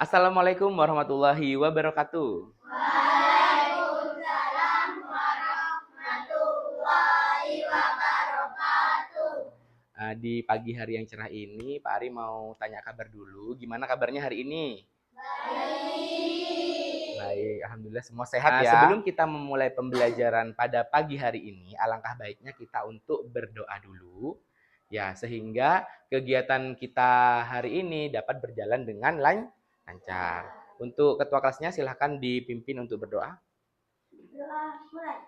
Assalamualaikum warahmatullahi wabarakatuh. Waalaikumsalam warahmatullahi wabarakatuh. Di pagi hari yang cerah ini, Pak Ari mau tanya kabar dulu. Gimana kabarnya hari ini? Baik. Baik, alhamdulillah semua sehat ya. Sebelum kita memulai pembelajaran pada pagi hari ini, alangkah baiknya kita untuk berdoa dulu. Ya, sehingga kegiatan kita hari ini dapat berjalan dengan lancar. Untuk ketua kelasnya silahkan dipimpin untuk berdoa. Doa mulai.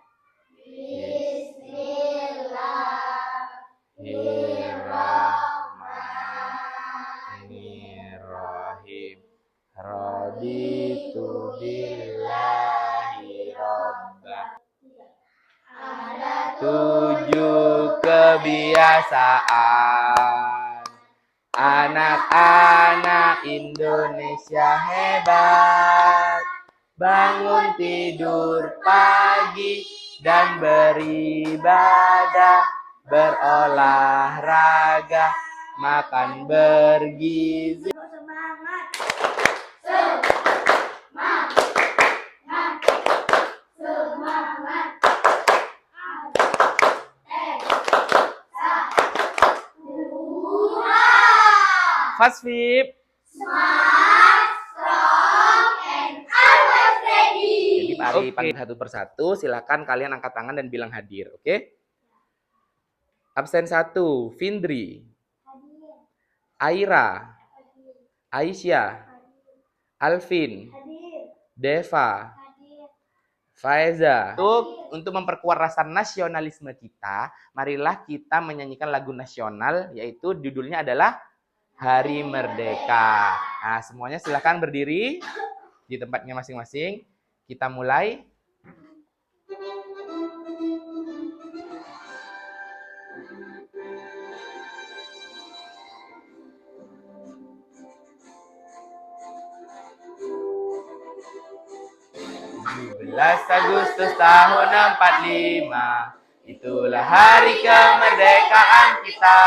Bismillahirrahmanirrahim. Raditu billahi robba. Ada 7 kebiasaan anak-anak Indonesia hebat. Bangun tidur pagi dan beribadah, berolahraga, makan bergizi. semangat. Semangat. Fast Vip. Smart, strong, and always ready. Jadi Pak Ari panggil satu persatu, silakan kalian angkat tangan dan bilang hadir, oke? Absen 1, Findri, Hadir. Aira, Hadir. Aisyah, Alvin, Hadir. Deva, Hadir. Faiza. Untuk memperkuat rasa nasionalisme kita, marilah kita menyanyikan lagu nasional, yaitu judulnya adalah Hari Merdeka. Nah, semuanya silakan berdiri di tempatnya masing-masing. Kita mulai. Agustus tahun 45, itulah hari kemerdekaan kita.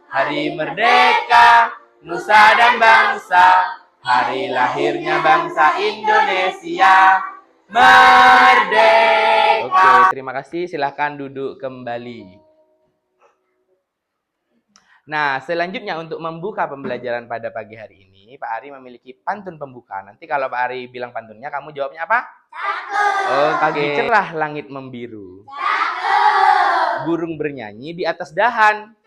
Hari merdeka, nusa dan bangsa, hari lahirnya bangsa Indonesia. Merdeka. Oke, terima kasih. Silahkan duduk kembali. Nah, selanjutnya untuk membuka pembelajaran pada pagi hari ini, Pak Ari memiliki pantun pembuka. Nanti kalau Pak Ari bilang pantunnya, kamu jawabnya apa? Cakep. Oh, pagi cerah langit membiru. Cakep. Burung bernyanyi di atas dahan. Cakep.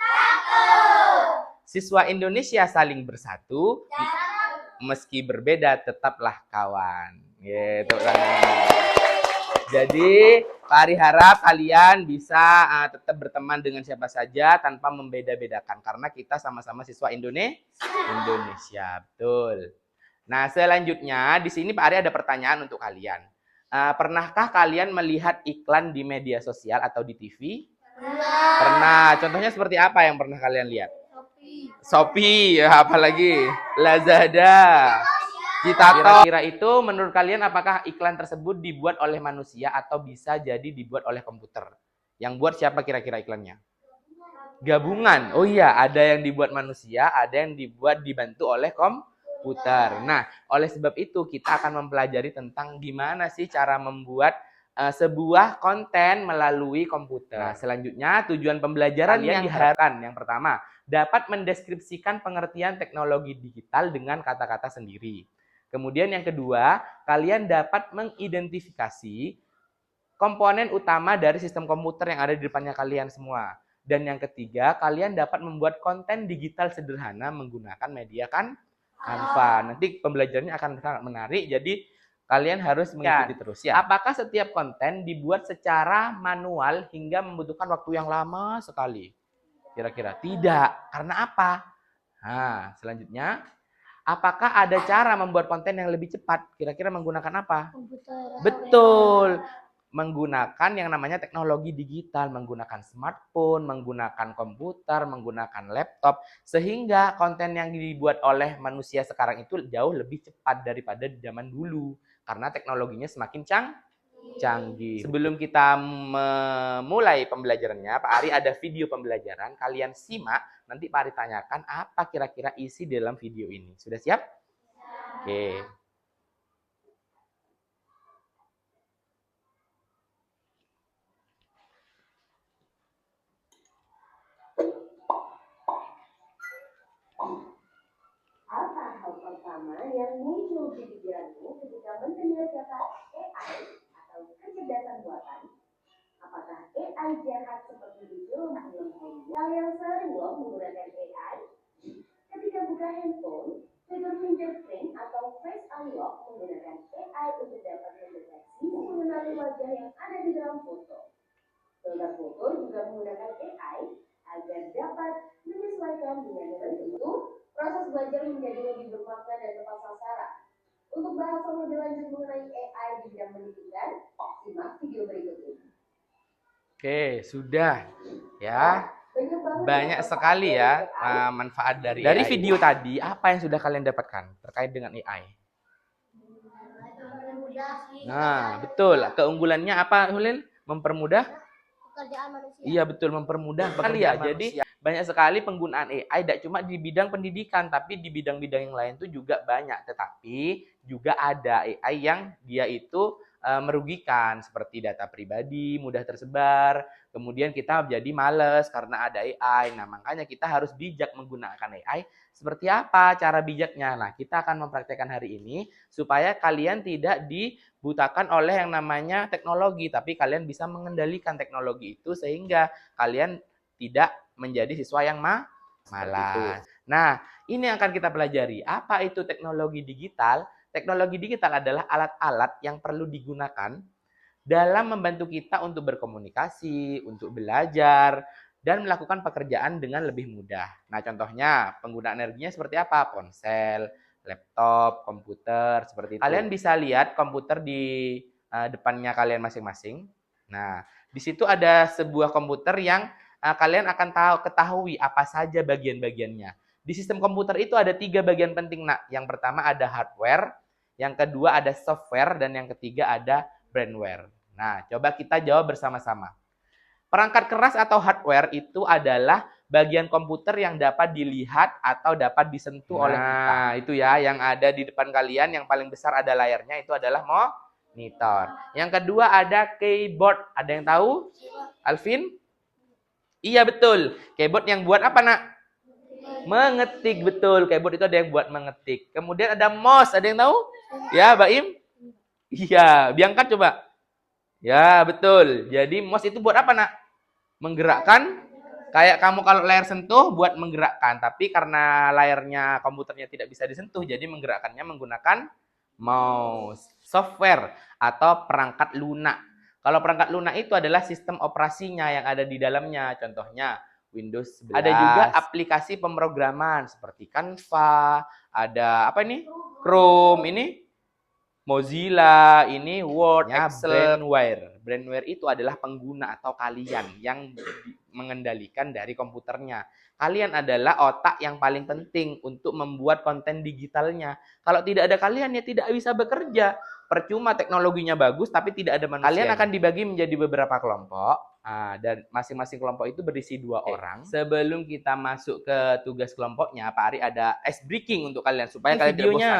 Siswa Indonesia saling bersatu, Cakep. meski berbeda tetaplah kawan. Gitu kan. Jadi, Pak Ari harap kalian bisa tetap berteman dengan siapa saja tanpa membeda-bedakan. Karena kita sama-sama siswa Indonesia. Betul. Nah, selanjutnya di sini Pak Ari ada pertanyaan untuk kalian. Pernahkah kalian melihat iklan di media sosial atau di TV? Pernah. Contohnya seperti apa yang pernah kalian lihat? Shopee, ya, apalagi Lazada. Kira-kira itu menurut kalian apakah iklan tersebut dibuat oleh manusia atau bisa jadi dibuat oleh komputer? Yang buat siapa kira-kira iklannya? Gabungan. Oh iya, ada yang dibuat manusia, ada yang dibantu oleh komputer. Nah, oleh sebab itu kita akan mempelajari tentang gimana sih cara membuat sebuah konten melalui komputer. Nah, selanjutnya tujuan pembelajaran yang diharapkan yang pertama, dapat mendeskripsikan pengertian teknologi digital dengan kata-kata sendiri. Kemudian yang kedua, kalian dapat mengidentifikasi komponen utama dari sistem komputer yang ada di depannya kalian semua. Dan yang ketiga, kalian dapat membuat konten digital sederhana menggunakan media Canva. Nanti pembelajarannya akan sangat menarik, jadi kalian harus mengikuti terus ya. Apakah setiap konten dibuat secara manual hingga membutuhkan waktu yang lama sekali? Kira-kira tidak. Karena apa? Nah, selanjutnya, apakah ada cara membuat konten yang lebih cepat? Kira-kira menggunakan apa? Komputer. Betul. Menggunakan yang namanya teknologi digital, menggunakan smartphone, menggunakan komputer, menggunakan laptop, sehingga konten yang dibuat oleh manusia sekarang itu jauh lebih cepat daripada di zaman dulu, karena teknologinya semakin canggih. Sebelum kita memulai pembelajarannya, Pak Ari ada video pembelajaran, kalian simak, nanti Pak Ari tanyakan apa kira-kira isi dalam video ini. Sudah siap? Oke. Apa hal pertama yang muncul di pikiranmu ketika mendengar kata AI atau kecerdasan buatan? Apakah AI jahat seperti di film-film Hollywood? Kalian sering loh menggunakan AI? Ketika buka handphone, fitur fingerprint atau face unlock menggunakan AI untuk dapat mendeteksi dan mengenali wajah yang ada di dalam foto. Filter foto juga menggunakan AI agar dapat menyesuaikan dengan bentuk. Proses belajar menjadi lebih bermakna dan tepat sasaran. Untuk bahas lebih lanjut mengenai AI di bidang pendidikan, simak video berikut ini. Oke, sudah ya. Banyak sekali ya manfaat dari AI. Video tadi, apa yang sudah kalian dapatkan terkait dengan AI? Nah, betul. Keunggulannya apa, Hulil? Mempermudah Pekerjaan manusia. Iya, betul, mempermudah pekerjaan manusia. Jadi banyak sekali penggunaan AI, tidak cuma di bidang pendidikan, tapi di bidang-bidang yang lain itu juga banyak. Tetapi juga ada AI yang dia itu merugikan, seperti data pribadi mudah tersebar, kemudian kita jadi males karena ada AI. Nah, makanya kita harus bijak menggunakan AI. Seperti apa cara bijaknya? Nah, kita akan mempraktekkan hari ini supaya kalian tidak dibutakan oleh yang namanya teknologi, tapi kalian bisa mengendalikan teknologi itu sehingga kalian tidak menjadi siswa yang malas. Nah, ini yang akan kita pelajari. Apa itu teknologi digital? Teknologi digital adalah alat-alat yang perlu digunakan dalam membantu kita untuk berkomunikasi, untuk belajar, dan melakukan pekerjaan dengan lebih mudah. Nah, contohnya penggunaan energinya seperti apa? Ponsel, laptop, komputer, seperti itu. Kalian bisa lihat komputer di depannya kalian masing-masing. Nah, di situ ada sebuah komputer yang kalian akan ketahui apa saja bagian-bagiannya. Di sistem komputer itu ada 3 bagian penting, nak. Yang pertama ada hardware, yang kedua ada software, dan yang ketiga ada brandware. Nah, coba kita jawab bersama-sama. Perangkat keras atau hardware itu adalah bagian komputer yang dapat dilihat atau dapat disentuh oleh kita. Nah, itu ya yang ada di depan kalian, yang paling besar ada layarnya, itu adalah monitor. Yang kedua ada keyboard. Ada yang tahu? Alvin? Iya, betul. Keyboard yang buat apa, nak? Mengetik, betul. Keyboard itu ada yang buat mengetik. Kemudian ada mouse, ada yang tahu? Ya, Baim? Iya, diangkat coba. Ya, betul. Jadi mouse itu buat apa, nak? Menggerakkan. Kayak kamu kalau layar sentuh buat menggerakkan. Tapi karena layarnya komputernya tidak bisa disentuh, jadi menggerakkannya menggunakan mouse. Software atau perangkat lunak. Kalau perangkat lunak itu adalah sistem operasinya yang ada di dalamnya. Contohnya Windows 11. Ada juga aplikasi pemrograman seperti Canva, ada apa ini? Chrome, ini Mozilla, ini Word, Excel, brandware. Brandware itu adalah pengguna atau kalian yang mengendalikan dari komputernya. Kalian adalah otak yang paling penting untuk membuat konten digitalnya. Kalau tidak ada kalian, ya tidak bisa bekerja. Percuma teknologinya bagus, tapi tidak ada manusia. Kalian akan dibagi menjadi beberapa kelompok. Dan masing-masing kelompok itu berisi 2 orang. Sebelum kita masuk ke tugas kelompoknya, Pak Ari ada ice breaking untuk kalian supaya kalian videonya.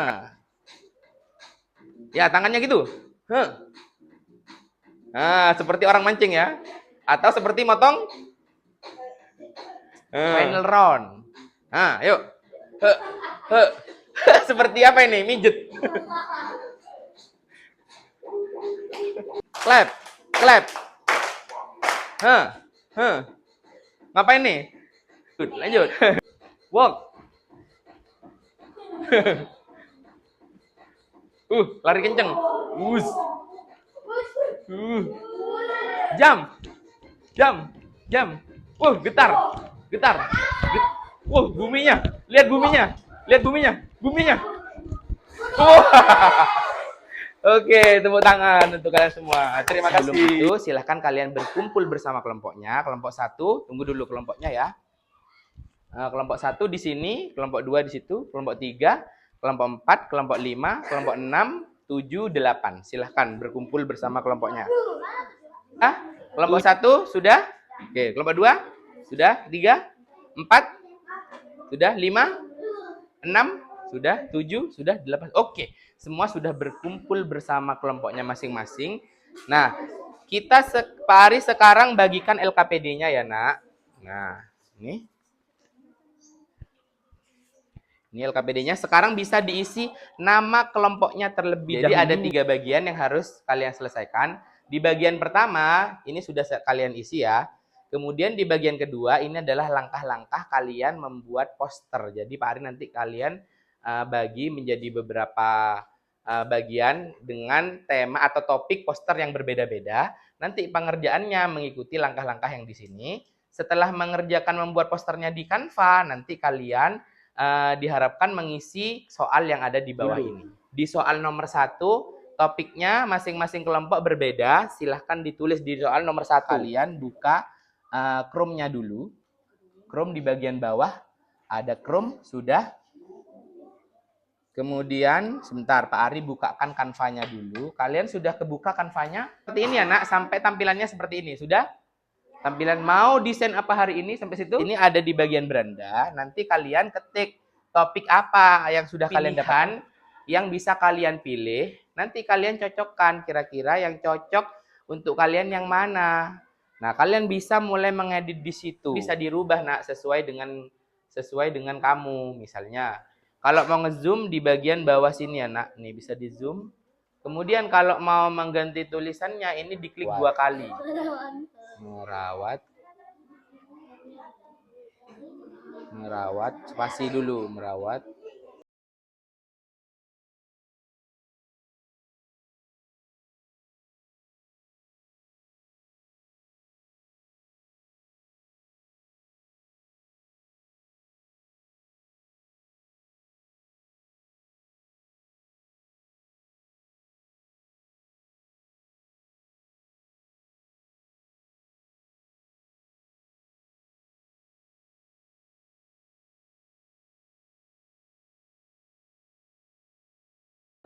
Ya, tangannya gitu. Nah, seperti orang mancing ya. Atau seperti motong. Final round. Nah, yuk. Seperti apa ini? Mijet. Clap. Clap. Ngapain nih? Lanjut. Walk. Lari kenceng. Jam. Getar. Buminya. Lihat buminya. Oke, tepuk tangan untuk kalian semua. Terima kasih. Sebelum itu, silahkan kalian berkumpul bersama kelompoknya. Kelompok 1, tunggu dulu kelompoknya ya. Kelompok 1 di sini, kelompok 2 di situ, kelompok 3, kelompok 4, kelompok 5, kelompok 6, 7, 8. Silahkan berkumpul bersama kelompoknya. Kelompok 1 sudah? Oke, kelompok 2 sudah? 3, 4 sudah? 5, 6 Sudah? 7? Sudah? 8? Oke. Semua sudah berkumpul bersama kelompoknya masing-masing. Nah, Pak Ari sekarang bagikan LKPD-nya ya, Nak. Nah, ini. Ini LKPD-nya. Sekarang bisa diisi nama kelompoknya terlebih dahulu. Jadi ada 3 bagian yang harus kalian selesaikan. Di bagian pertama, ini sudah kalian isi ya. Kemudian di bagian kedua, ini adalah langkah-langkah kalian membuat poster. Jadi Pak Ari nanti kalian bagi menjadi beberapa bagian dengan tema atau topik poster yang berbeda-beda. Nanti pengerjaannya mengikuti langkah-langkah yang di sini. Setelah mengerjakan membuat posternya di Canva, nanti kalian diharapkan mengisi soal yang ada di bawah ini. Di soal nomor 1, topiknya masing-masing kelompok berbeda. Silahkan ditulis di soal nomor 1. Kalian buka Chrome-nya dulu. Chrome di bagian bawah. Ada Chrome, sudah. Kemudian, sebentar, Pak Ari bukakan Canva-nya dulu. Kalian sudah kebuka Canva-nya? Seperti ini ya, Nak. Sampai tampilannya seperti ini. Sudah? Tampilan mau desain apa hari ini sampai situ? Ini ada di bagian beranda. Nanti kalian ketik topik apa yang sudah kalian dapatkan, yang bisa kalian pilih. Nanti kalian cocokkan kira-kira yang cocok untuk kalian yang mana. Nah, kalian bisa mulai mengedit di situ. Bisa dirubah, Nak, sesuai dengan kamu. Misalnya, kalau mau ngezoom di bagian bawah sini ya, Nak. Nih bisa di zoom. Kemudian kalau mau mengganti tulisannya, ini diklik 2 kali. Merawat, spasi dulu, merawat.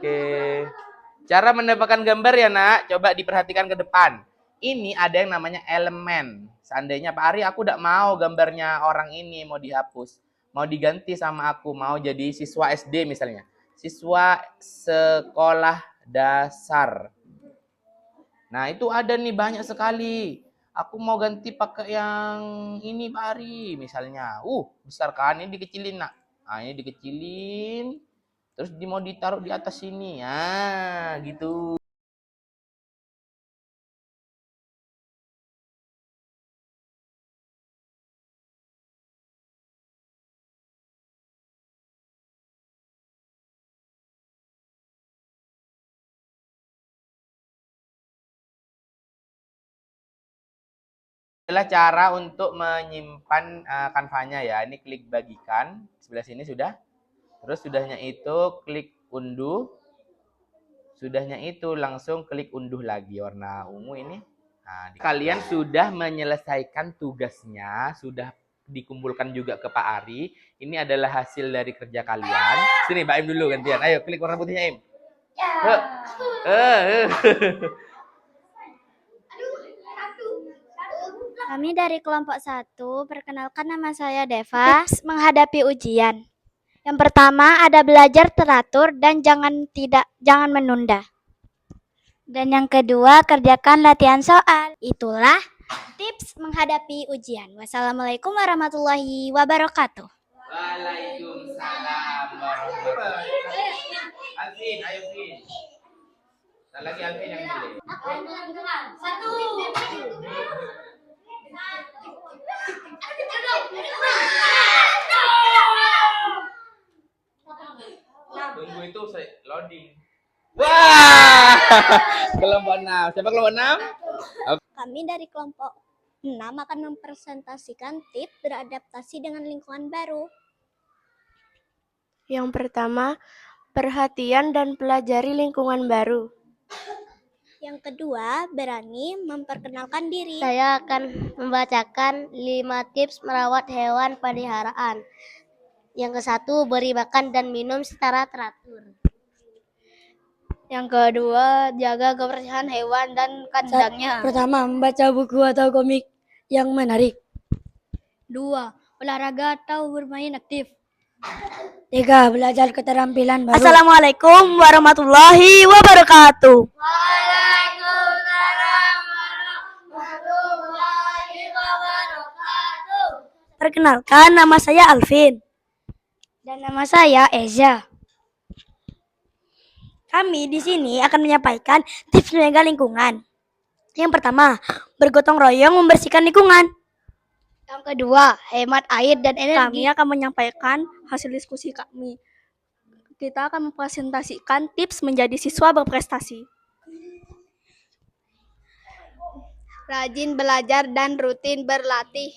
Oke. Cara mendapatkan gambar ya, Nak. Coba diperhatikan ke depan. Ini ada yang namanya elemen. Seandainya Pak Ari, aku tidak mau gambarnya orang ini mau dihapus. Mau diganti sama aku. Mau jadi siswa SD misalnya. Siswa sekolah dasar. Nah, itu ada nih banyak sekali. Aku mau ganti pakai yang ini Pak Ari misalnya. Besar kan? Ini dikecilin, Nak. Nah, ini dikecilin. Terus mau ditaruh di atas sini. Ya, gitu. Adalah cara untuk menyimpan kanvanya ya. Ini klik bagikan. Sebelah sini sudah. Terus sudahnya itu klik unduh. Sudahnya itu langsung klik unduh lagi warna ungu ini. Nah, kalian sudah menyelesaikan tugasnya, sudah dikumpulkan juga ke Pak Ari. Ini adalah hasil dari kerja kalian. Sini Mbak Im dulu gantian. Ayo klik warna putihnya Im. Kami dari kelompok 1, perkenalkan nama saya Deva. Tips menghadapi ujian. Yang pertama ada belajar teratur dan jangan menunda. Dan yang kedua kerjakan latihan soal. Itulah tips menghadapi ujian. Wassalamualaikum warahmatullahi wabarakatuh. Waalaikumsalam warahmatullahi wabarakatuh. Alvin, ayo Vin. Lagi Alvin yang pilih. Satu. Tunggu itu loading. Wah, kelompok 6. Siapa kelompok 6? Kami dari kelompok 6 akan mempresentasikan tips beradaptasi dengan lingkungan baru. Yang pertama, perhatian dan pelajari lingkungan baru. Yang kedua, berani memperkenalkan diri. Saya akan membacakan 5 tips merawat hewan peliharaan. Yang ke-1, beri makan dan minum secara teratur. Yang kedua, jaga kebersihan hewan dan kandangnya. Pertama, membaca buku atau komik yang menarik. 2, olahraga atau bermain aktif. 3. Belajar keterampilan baru. Assalamualaikum warahmatullahi wabarakatuh. Perkenalkan, nama saya Alvin. Dan nama saya Eza. Kami di sini akan menyampaikan tips menjaga lingkungan. Yang pertama, bergotong royong membersihkan lingkungan. Yang kedua, hemat air dan Kami akan menyampaikan hasil diskusi kami. Kita akan mempresentasikan tips menjadi siswa berprestasi. Rajin belajar dan rutin berlatih.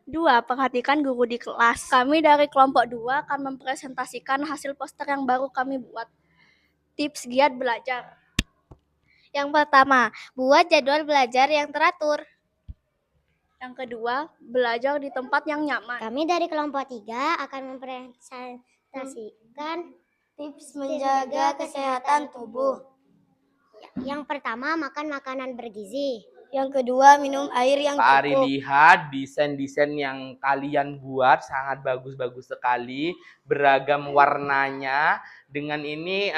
2. Perhatikan guru di kelas. Kami dari kelompok 2 akan mempresentasikan hasil poster yang baru kami buat. Tips giat belajar. Yang pertama, buat jadwal belajar yang teratur. Yang kedua, belajar di tempat yang nyaman. Kami dari kelompok 3 akan mempresentasikan Tips menjaga kesehatan tubuh. yang pertama, makan makanan bergizi. Yang kedua, minum air yang Pak Ari cukup. lihat desain-desain yang kalian buat sangat bagus-bagus sekali, beragam warnanya. Dengan ini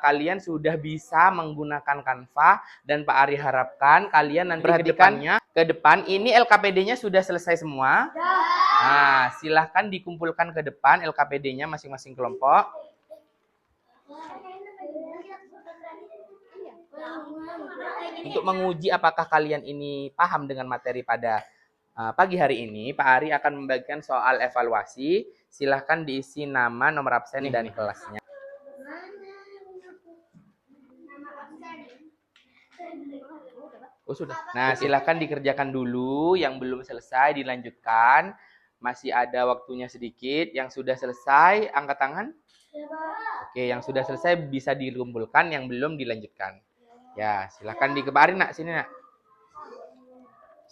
kalian sudah bisa menggunakan Canva dan Pak Ari harapkan kalian nanti ke depan ini LKPD-nya sudah selesai semua. Nah, silahkan dikumpulkan ke depan LKPD-nya masing-masing kelompok. Untuk menguji apakah kalian ini paham dengan materi pada pagi hari ini, Pak Ari akan membagikan soal evaluasi. Silahkan diisi nama, nomor absen, dan kelasnya. Oh, sudah. Nah, silahkan dikerjakan dulu. Yang belum selesai dilanjutkan. Masih ada waktunya sedikit. Yang sudah selesai, angkat tangan. Oke, yang sudah selesai bisa dikumpulkan, yang belum dilanjutkan. Ya, silakan dikebarin nak, sini nak.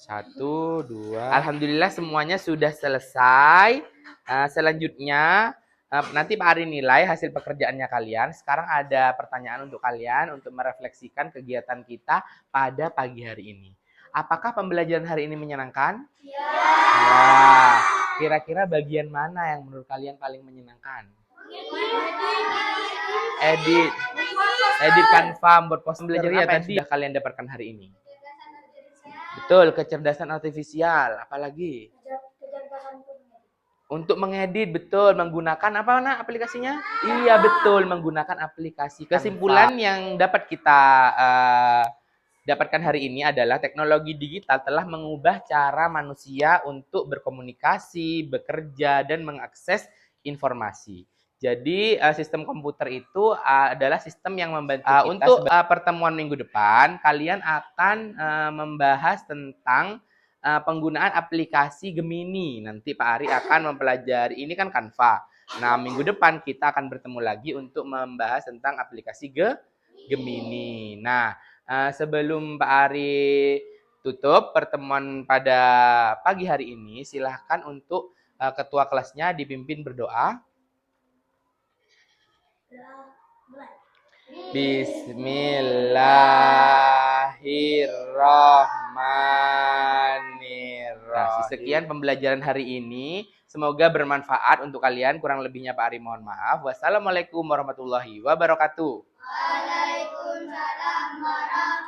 1, 2. Alhamdulillah semuanya sudah selesai. Selanjutnya nanti Pak Ari nilai hasil pekerjaannya kalian. Sekarang ada pertanyaan untuk kalian untuk merefleksikan kegiatan kita pada pagi hari ini. Apakah pembelajaran hari ini menyenangkan? Ya. Kira-kira bagian mana yang menurut kalian paling menyenangkan? Edit Canva, buat poster belajar apa yang sudah kalian dapatkan hari ini? Betul, kecerdasan artifisial. Apalagi? Untuk mengedit, betul. Menggunakan apa nak aplikasinya? Iya, betul. Menggunakan aplikasi. Kesimpulan yang dapat kita dapatkan hari ini adalah teknologi digital telah mengubah cara manusia untuk berkomunikasi, bekerja, dan mengakses informasi. Jadi sistem komputer itu adalah sistem yang membantu kita. Untuk pertemuan minggu depan, kalian akan membahas tentang penggunaan aplikasi Gemini. Nanti Pak Ari akan mempelajari, ini kan Canva. Nah, minggu depan kita akan bertemu lagi untuk membahas tentang aplikasi Gemini. Nah, sebelum Pak Ari tutup pertemuan pada pagi hari ini, silahkan untuk ketua kelasnya dipimpin berdoa. Bismillahirrahmanirrahim. Sekian pembelajaran hari ini. Semoga bermanfaat untuk kalian. Kurang lebihnya Pak Ari mohon maaf. Wassalamualaikum warahmatullahi wabarakatuh. Waalaikumsalam warahmatullahi wabarakatuh.